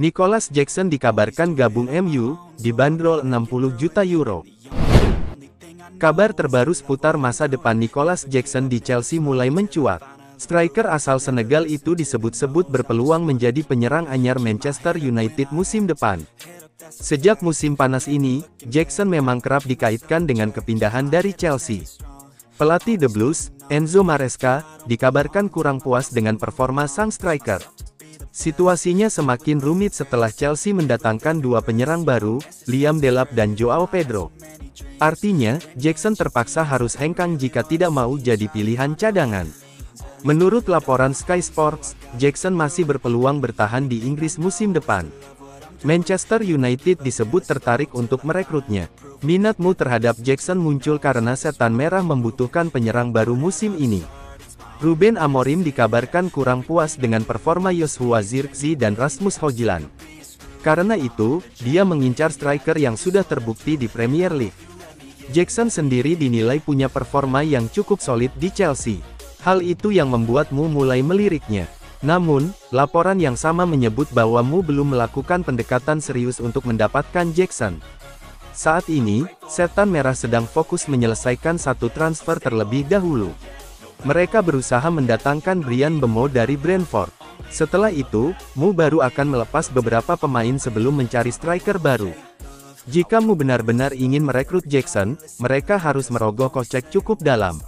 Nicolas Jackson dikabarkan gabung MU, dibanderol 60 juta euro. Kabar terbaru seputar masa depan Nicolas Jackson di Chelsea mulai mencuat. Striker asal Senegal itu disebut-sebut berpeluang menjadi penyerang anyar Manchester United musim depan. Sejak musim panas ini, Jackson memang kerap dikaitkan dengan kepindahan dari Chelsea. Pelatih The Blues, Enzo Maresca, dikabarkan kurang puas dengan performa sang striker. Situasinya semakin rumit setelah Chelsea mendatangkan dua penyerang baru, Liam Delap dan Joao Pedro. Artinya, Jackson terpaksa harus hengkang jika tidak mau jadi pilihan cadangan. Menurut laporan Sky Sports, Jackson masih berpeluang bertahan di Inggris musim depan. Manchester United disebut tertarik untuk merekrutnya. Minatmu terhadap Jackson muncul karena Setan Merah membutuhkan penyerang baru musim ini. Ruben Amorim dikabarkan kurang puas dengan performa Joshua Zirkzee dan Rasmus Højlund. Karena itu, dia mengincar striker yang sudah terbukti di Premier League. Jackson sendiri dinilai punya performa yang cukup solid di Chelsea. Hal itu yang membuatmu mulai meliriknya. Namun, laporan yang sama menyebut bahwa Mu belum melakukan pendekatan serius untuk mendapatkan Jackson. Saat ini, Setan Merah sedang fokus menyelesaikan satu transfer terlebih dahulu. Mereka berusaha mendatangkan Bryan Mbeumo dari Brentford. Setelah itu, Mu baru akan melepas beberapa pemain sebelum mencari striker baru. Jika Mu benar-benar ingin merekrut Jackson, mereka harus merogoh kocek cukup dalam.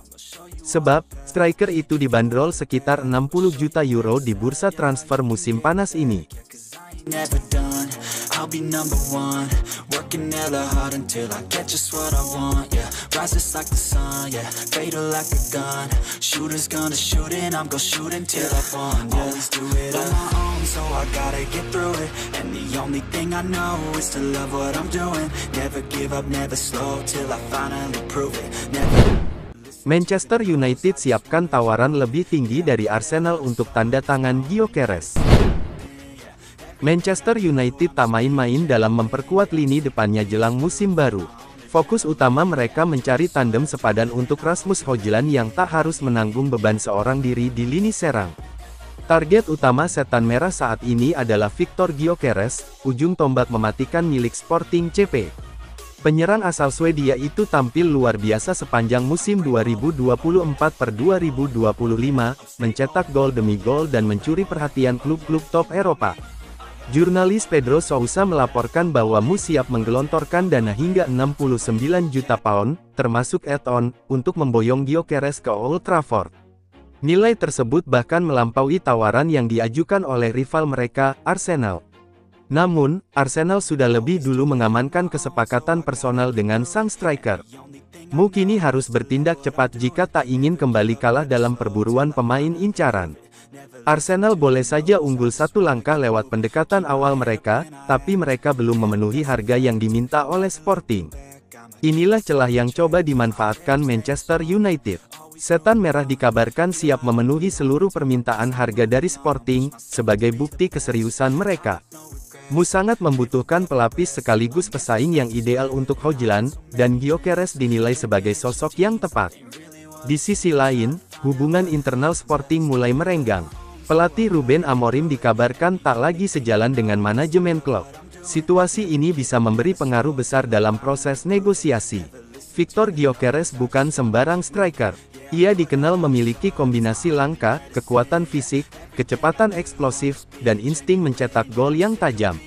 Sebab, striker itu dibanderol sekitar 60 juta euro di bursa transfer musim panas ini. I'll be number one, working hella hard until I get just what I want, yeah. Rises like the sun, yeah, fatal like a gun. Shooters gonna shoot and I'm gonna shoot until I fall, yeah. Always do it on my own, so I gotta get through it. And the only thing I know is to love what I'm doing. Never give up, never slow, till I finally prove it. Manchester United siapkan tawaran lebih tinggi dari Arsenal untuk tanda tangan Gyökeres. Manchester United tak main-main dalam memperkuat lini depannya jelang musim baru. Fokus utama mereka mencari tandem sepadan untuk Rasmus Højlund yang tak harus menanggung beban seorang diri di lini serang. Target utama Setan Merah saat ini adalah Viktor Gyökeres, ujung tombak mematikan milik Sporting CP. Penyerang asal Swedia itu tampil luar biasa sepanjang musim 2024-2025, mencetak gol demi gol dan mencuri perhatian klub-klub top Eropa. Jurnalis Pedro Sousa melaporkan bahwa Mu siap menggelontorkan dana hingga 69 juta pound, termasuk add-on, untuk memboyong Gyökeres ke Old Trafford. Nilai tersebut bahkan melampaui tawaran yang diajukan oleh rival mereka, Arsenal. Namun, Arsenal sudah lebih dulu mengamankan kesepakatan personal dengan sang striker. Mu kini harus bertindak cepat jika tak ingin kembali kalah dalam perburuan pemain incaran. Arsenal boleh saja unggul satu langkah lewat pendekatan awal mereka, tapi mereka belum memenuhi harga yang diminta oleh Sporting. Inilah celah yang coba dimanfaatkan Manchester United. Setan Merah dikabarkan siap memenuhi seluruh permintaan harga dari Sporting, sebagai bukti keseriusan mereka. Mu sangat membutuhkan pelapis sekaligus pesaing yang ideal untuk Højlund, dan Gyökeres dinilai sebagai sosok yang tepat. Di sisi lain, hubungan internal Sporting mulai merenggang. Pelatih Ruben Amorim dikabarkan tak lagi sejalan dengan manajemen klub. Situasi ini bisa memberi pengaruh besar dalam proses negosiasi. Viktor Gyökeres bukan sembarang striker. Ia dikenal memiliki kombinasi langka, kekuatan fisik, kecepatan eksplosif, dan insting mencetak gol yang tajam.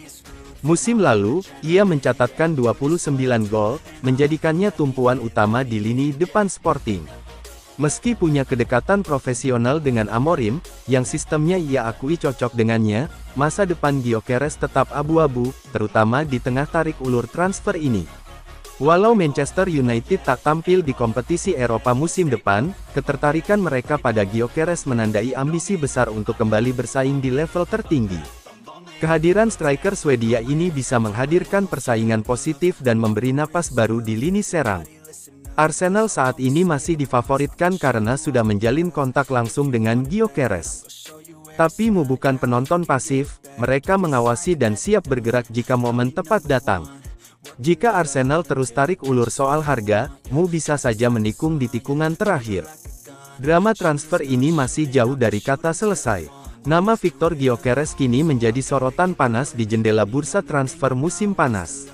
Musim lalu, ia mencatatkan 29 gol, menjadikannya tumpuan utama di lini depan Sporting. Meski punya kedekatan profesional dengan Amorim, yang sistemnya ia akui cocok dengannya, masa depan Gyökeres tetap abu-abu, terutama di tengah tarik ulur transfer ini. Walau Manchester United tak tampil di kompetisi Eropa musim depan, ketertarikan mereka pada Gyökeres menandai ambisi besar untuk kembali bersaing di level tertinggi. Kehadiran striker Swedia ini bisa menghadirkan persaingan positif dan memberi napas baru di lini serang. Arsenal saat ini masih difavoritkan karena sudah menjalin kontak langsung dengan Gyökeres. Tapi Mu bukan penonton pasif, mereka mengawasi dan siap bergerak jika momen tepat datang. Jika Arsenal terus tarik ulur soal harga, Mu bisa saja menikung di tikungan terakhir. Drama transfer ini masih jauh dari kata selesai. Nama Viktor Gyökeres kini menjadi sorotan panas di jendela bursa transfer musim panas.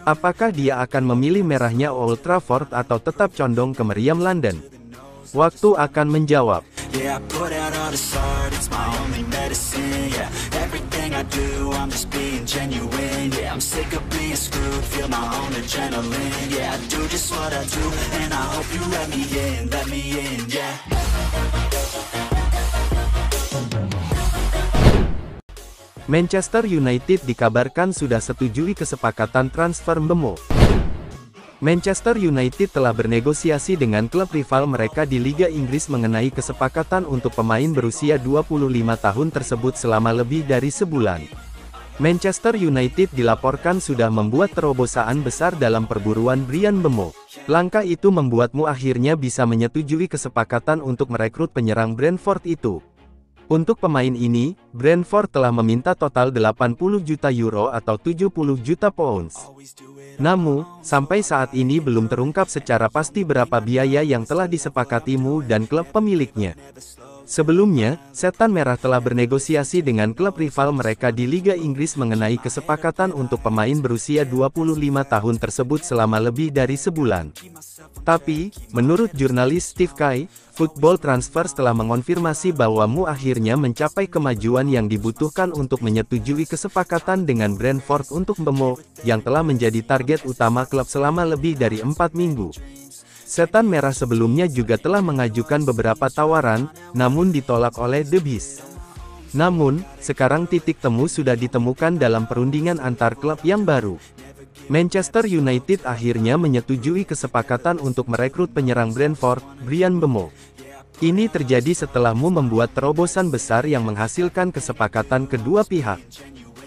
Apakah dia akan memilih merahnya Old Trafford atau tetap condong ke meriam London? Waktu akan menjawab. Yeah, I put out all this art, it's my only medicine, yeah. Everything I do, I'm just being genuine, yeah. I'm sick of being screwed, feel my own adrenaline, yeah. I do just what I do, and I hope you let me in, yeah. Manchester United dikabarkan sudah setujui kesepakatan transfer Mbemo. Manchester United telah bernegosiasi dengan klub rival mereka di Liga Inggris mengenai kesepakatan untuk pemain berusia 25 tahun tersebut selama lebih dari sebulan. Manchester United dilaporkan sudah membuat terobosan besar dalam perburuan Bryan Mbemo. Langkah itu membuatmu akhirnya bisa menyetujui kesepakatan untuk merekrut penyerang Brentford itu. Untuk pemain ini, Brentford telah meminta total 80 juta euro atau 70 juta pounds. Namun, sampai saat ini belum terungkap secara pasti berapa biaya yang telah disepakati Mu dan klub pemiliknya. Sebelumnya, Setan Merah telah bernegosiasi dengan klub rival mereka di Liga Inggris mengenai kesepakatan untuk pemain berusia 25 tahun tersebut selama lebih dari sebulan. Tapi, menurut jurnalis Steve Kai, Football Transfers telah mengonfirmasi bahwa Mu akhirnya mencapai kemajuan yang dibutuhkan untuk menyetujui kesepakatan dengan Brentford untuk Mbemo, yang telah menjadi target utama klub selama lebih dari 4 minggu. Setan Merah sebelumnya juga telah mengajukan beberapa tawaran, namun ditolak oleh The Bees. Namun, sekarang titik temu sudah ditemukan dalam perundingan antar klub yang baru. Manchester United akhirnya menyetujui kesepakatan untuk merekrut penyerang Brentford, Bryan Mbemo. Ini terjadi setelah Mu membuat terobosan besar yang menghasilkan kesepakatan kedua pihak.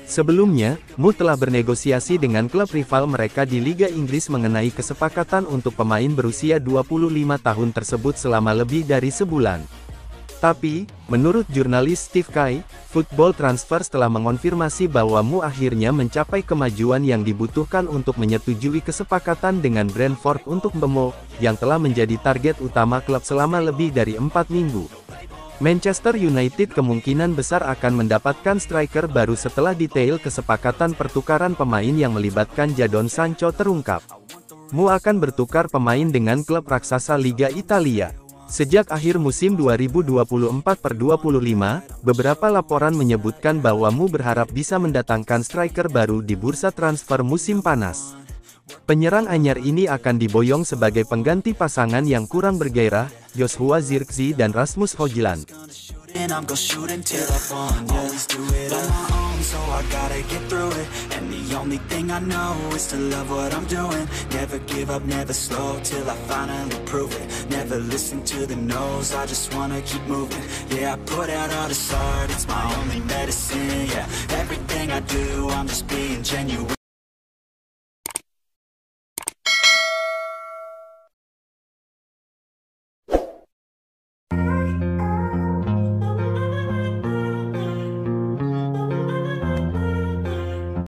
Sebelumnya, Mu telah bernegosiasi dengan klub rival mereka di Liga Inggris mengenai kesepakatan untuk pemain berusia 25 tahun tersebut selama lebih dari sebulan. Tapi, menurut jurnalis Steve Kai, Football Transfers telah mengonfirmasi bahwa Mu akhirnya mencapai kemajuan yang dibutuhkan untuk menyetujui kesepakatan dengan Brentford untuk Mbemo, yang telah menjadi target utama klub selama lebih dari 4 minggu. Manchester United kemungkinan besar akan mendapatkan striker baru setelah detail kesepakatan pertukaran pemain yang melibatkan Jadon Sancho terungkap. Mu akan bertukar pemain dengan klub raksasa Liga Italia. Sejak akhir musim 2024/25, beberapa laporan menyebutkan bahwa Mu berharap bisa mendatangkan striker baru di bursa transfer musim panas. Penyerang anyar ini akan diboyong sebagai pengganti pasangan yang kurang bergairah, Joshua Zirkzee dan Rasmus Højlund. And I'm gonna shoot until I fall, always do it on my own, so I gotta get through it. And the only thing I know is to love what I'm doing. Never give up, never slow, till I finally prove it. Never listen to the no's, I just wanna keep moving. Yeah, I put out all this art, it's my only medicine, yeah. Everything I do, I'm just being genuine,